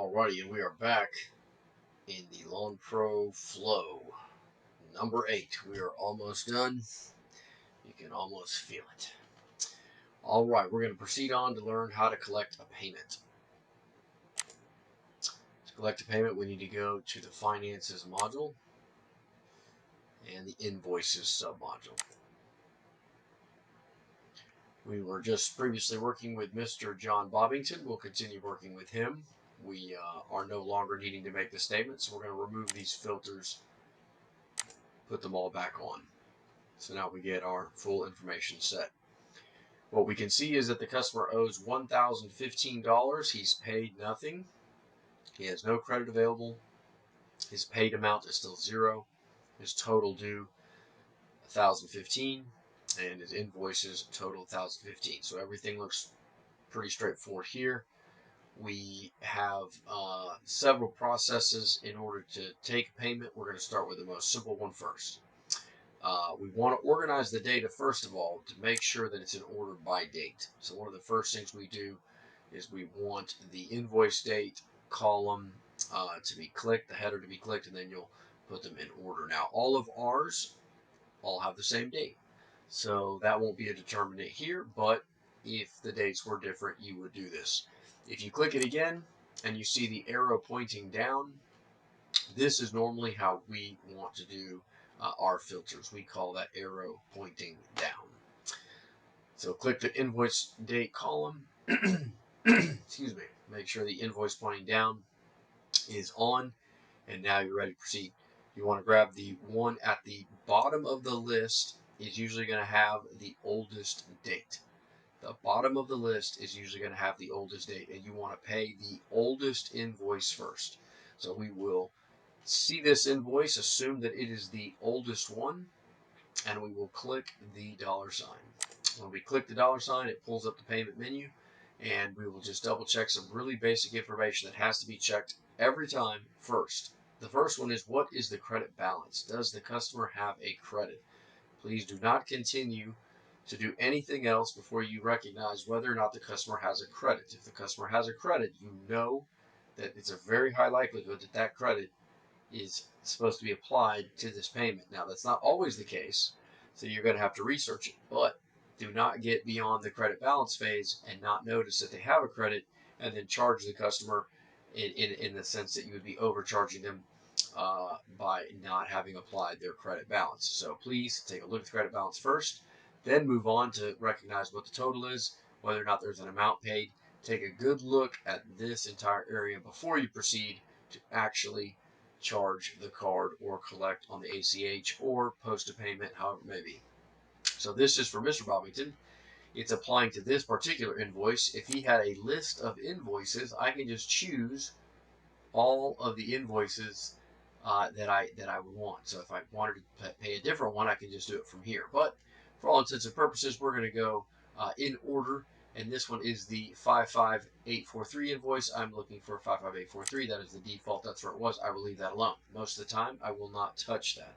Alrighty, and we are back in the Lawnpro Flow. Number 8. We are almost done. You can almost feel it. Alright, we're going to proceed on to learn how to collect a payment. To collect a payment, we need to go to the Finances module and the Invoices submodule. We were just previously working with Mr. John Bobbington. We'll continue working with him. We are no longer needing to make the statement, so we're going to remove these filters, put them all back on. So now we get our full information set. What we can see is that the customer owes $1,015. He's paid nothing. He has no credit available. His paid amount is still zero. His total due $1,015, and his invoices total $1,015. So everything looks pretty straightforward here. We have several processes in order to take a payment. We're going to start with the most simple one first. We want to organize the data first of all to make sure that it's in order by date. So one of the first things we do is we want the invoice date column to be clicked, the header to be clicked, and then you'll put them in order. Now all of ours all have the same date, so that won't be a determinant here, but if the dates were different, you would do this. If you click it again and you see the arrow pointing down, this is normally how we want to do our filters. We call that arrow pointing down. So click the invoice date column. Excuse me. Make sure the invoice pointing down is on, and now you're ready to proceed. You want to grab the one at the bottom of the list. Is usually going to have the oldest date. The bottom of the list is usually going to have the oldest date, and you want to pay the oldest invoice first. So we will see this invoice, assume that it is the oldest one, and we will click the $sign. When we click the $sign, it pulls up the payment menu, and we will just double check some really basic information that has to be checked every time first. The first one is, what is the credit balance? Does the customer have a credit? Please do not continue to do anything else before you recognize whether or not the customer has a credit. If the customer has a credit, you know that it's a very high likelihood that that credit is supposed to be applied to this payment. Now, that's not always the case, so you're going to have to research it, but do not get beyond the credit balance phase and not notice that they have a credit and then charge the customer in the sense that you would be overcharging them by not having applied their credit balance. So please take a look at the credit balance first, then move on to recognize what the total is, whether or not there's an amount paid. Take a good look at this entire area before you proceed to actually charge the card or collect on the ACH or post a payment, however it may be. So this is for Mr. Bobbington. It's applying to this particular invoice. If he had a list of invoices, I can just choose all of the invoices that I would want. So if I wanted to pay a different one, I can just do it from here. But for all intents and purposes, we're going to go in order. And this one is the 55843 invoice. I'm looking for 55843. That is the default. That's where it was. I will leave that alone. Most of the time, I will not touch that.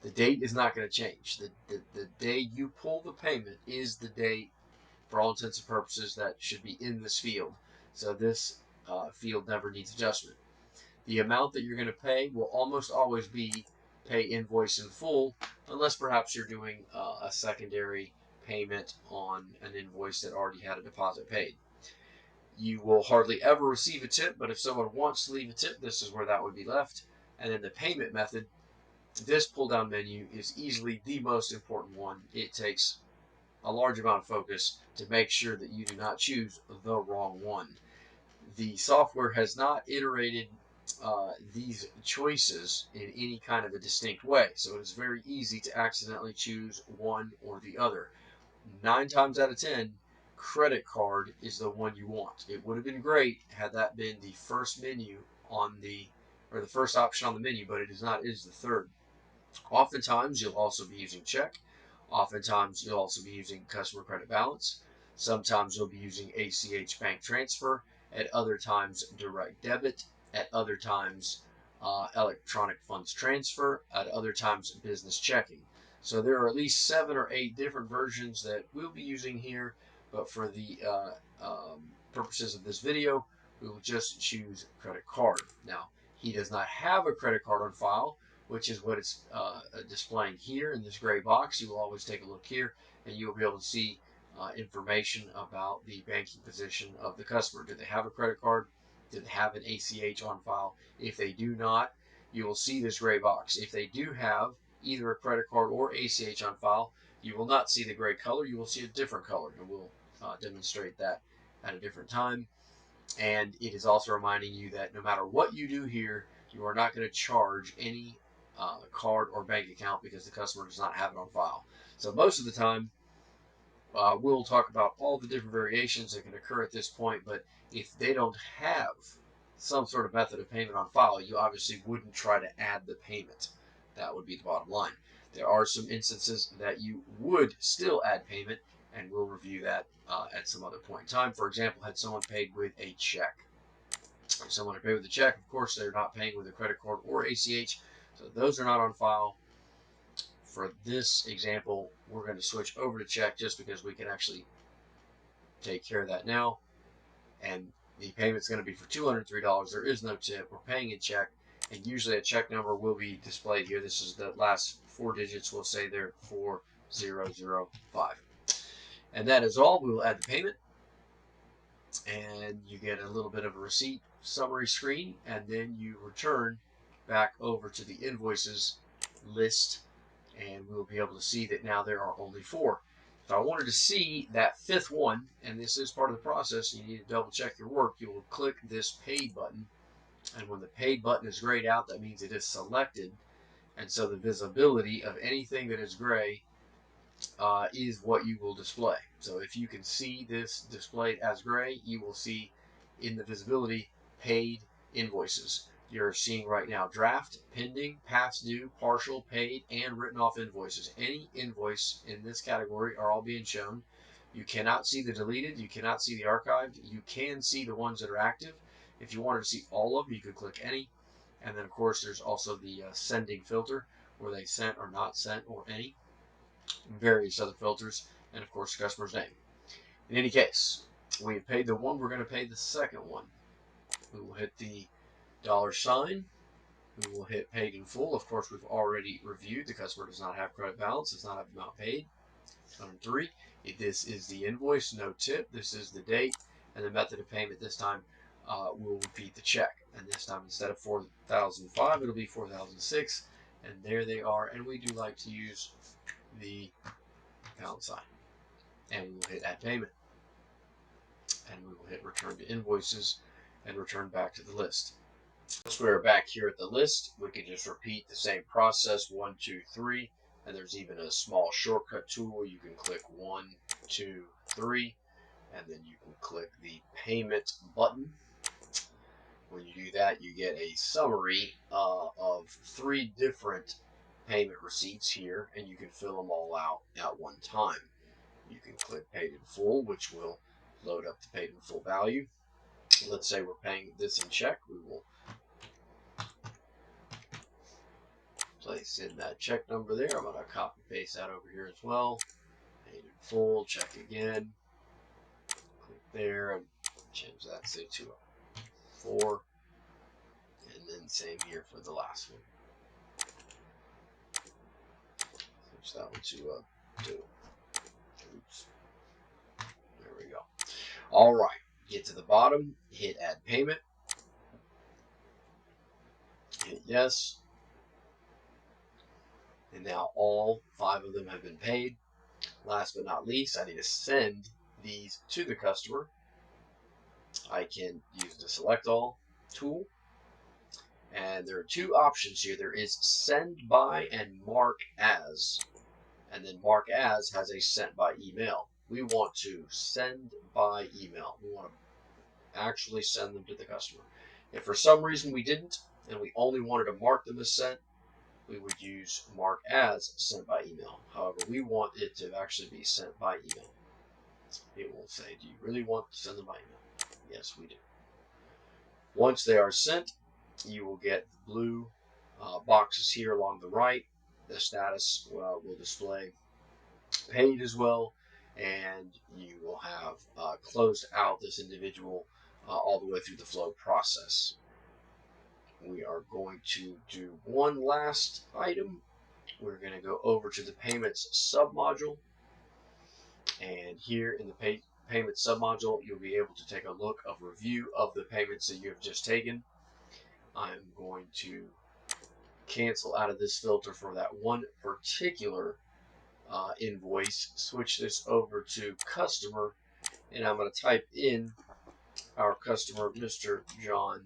The date is not going to change. The day you pull the payment is the date, for all intents and purposes, that should be in this field. So this field never needs adjustment. The amount that you're going to pay will almost always be pay invoice in full, unless perhaps you're doing a secondary payment on an invoice that already had a deposit paid. You will hardly ever receive a tip, but if someone wants to leave a tip, this is where that would be left. And then the payment method, this pull-down menu is easily the most important one. It takes a large amount of focus to make sure that you do not choose the wrong one. The software has not iterated these choices in any kind of a distinct way, so it is very easy to accidentally choose one or the other. 9 times out of 10, credit card is the one you want. It would have been great had that been the first menu on the, or the first option on the menu, but it is not. It is the third. Oftentimes, you'll also be using check. Oftentimes, you'll also be using customer credit balance. Sometimes you'll be using ACH bank transfer. At other times, direct debit. At other times, electronic funds transfer. At other times, business checking. So there are at least 7 or 8 different versions that we'll be using here, but for the purposes of this video, we will just choose credit card. Now, he does not have a credit card on file, which is what it's displaying here in this gray box. You will always take a look here, and you will be able to see information about the banking position of the customer. Do they have a credit card? Do they have an ACH on file? If they do not, you will see this gray box. If they do have either a credit card or ACH on file, you will not see the gray color. You will see a different color, and we'll demonstrate that at a different time. And it is also reminding you that no matter what you do here, you are not going to charge any card or bank account because the customer does not have it on file. So most of the time, we'll talk about all the different variations that can occur at this point, but if they don't have some sort of method of payment on file, you obviously wouldn't try to add the payment. That would be the bottom line. There are some instances that you would still add payment, and we'll review that at some other point in time. For example, had someone paid with a check. If someone had paid with a check, of course, they're not paying with a credit card or ACH, so those are not on file. For this example, we're going to switch over to check just because we can actually take care of that now. And the payment's going to be for $203. There is no tip. We're paying in check, and usually a check number will be displayed here. This is the last 4 digits. We'll say they're 4005. And that is all. We will add the payment, and you get a little bit of a receipt summary screen, and then you return back over to the invoices list, and we'll be able to see that now there are only 4. If I wanted to see that 5th one, and this is part of the process, you need to double check your work, you will click this paid button, and when the paid button is grayed out, that means it is selected, and so the visibility of anything that is gray is what you will display. So if you can see this displayed as gray, you will see in the visibility paid invoices. You're seeing right now draft, pending, past due, partial, paid, and written off invoices. Any invoice in this category are all being shown. You cannot see the deleted. You cannot see the archived. You can see the ones that are active. If you wanted to see all of them, you could click any. And then, of course, there's also the sending filter, where they sent or not sent or any. Various other filters, and, of course, the customer's name. In any case, we have paid the one. We're going to pay the second one. We will hit the $sign. We will hit paid in full. Of course, we've already reviewed. The customer does not have credit balance, does not have amount paid. Number 3, this is the invoice, no tip. This is the date, and the method of payment this time will repeat the check. And this time, instead of 4,005, it'll be 4,006. And there they are. And we do like to use the $sign. And we will hit add payment. And we will hit return to invoices and return back to the list. Once we're back here at the list, we can just repeat the same process, 1, 2, 3, and there's even a small shortcut tool. You can click 1, 2, 3, and then you can click the payment button. When you do that, you get a summary of 3 different payment receipts here, and you can fill them all out at one time. You can click paid in full, which will load up the paid in full value. Let's say we're paying this in check. We will place in that check number there. I'm going to copy paste that over here as well. Paid in full, check again. Click there and change that, say, to a 4. And then same here for the last one. Switch that one to a 2. Oops. There we go. All right. Get to the bottom, hit add payment. Hit yes. And now all 5 of them have been paid. Last but not least, I need to send these to the customer. I can use the select all tool. And there are 2 options here. There is send by and mark as. And then mark as has a sent by email. We want to send by email. We want to actually send them to the customer. If for some reason we didn't, and we only wanted to mark them as sent, we would use mark as sent by email. However, we want it to actually be sent by email. It will say, do you really want to send them by email? Yes, we do. Once they are sent, you will get blue boxes here along the right. The status will display paid as well, and you will have closed out this individual all the way through the flow process. We are going to do one last item. We're going to go over to the payments submodule, and here in the payment submodule, you'll be able to take a look of review of the payments that you have just taken. I'm going to cancel out of this filter for that one particular invoice, switch this over to customer, and I'm going to type in our customer, Mr. John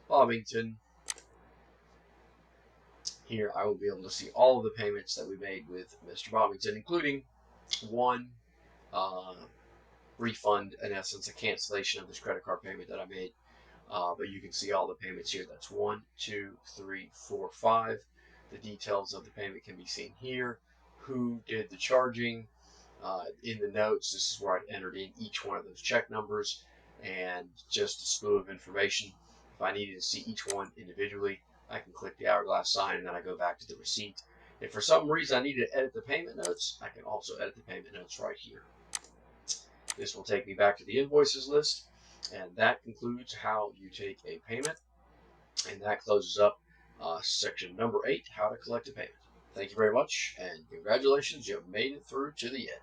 Bobbington. Here I will be able to see all of the payments that we made with Mr. Bobbington, including one refund, in essence, a cancellation of this credit card payment that I made. But you can see all the payments here. That's 1, 2, 3, 4, 5. The details of the payment can be seen here. Who did the charging? In the notes, this is where I entered in each one of those check numbers and just a slew of information. If I needed to see each one individually, I can click the hourglass sign and then I go back to the receipt. If for some reason I need to edit the payment notes, I can also edit the payment notes right here. This will take me back to the invoices list, and that concludes how you take a payment, and that closes up section number 8, how to collect a payment. Thank you very much, and congratulations, you've made it through to the end.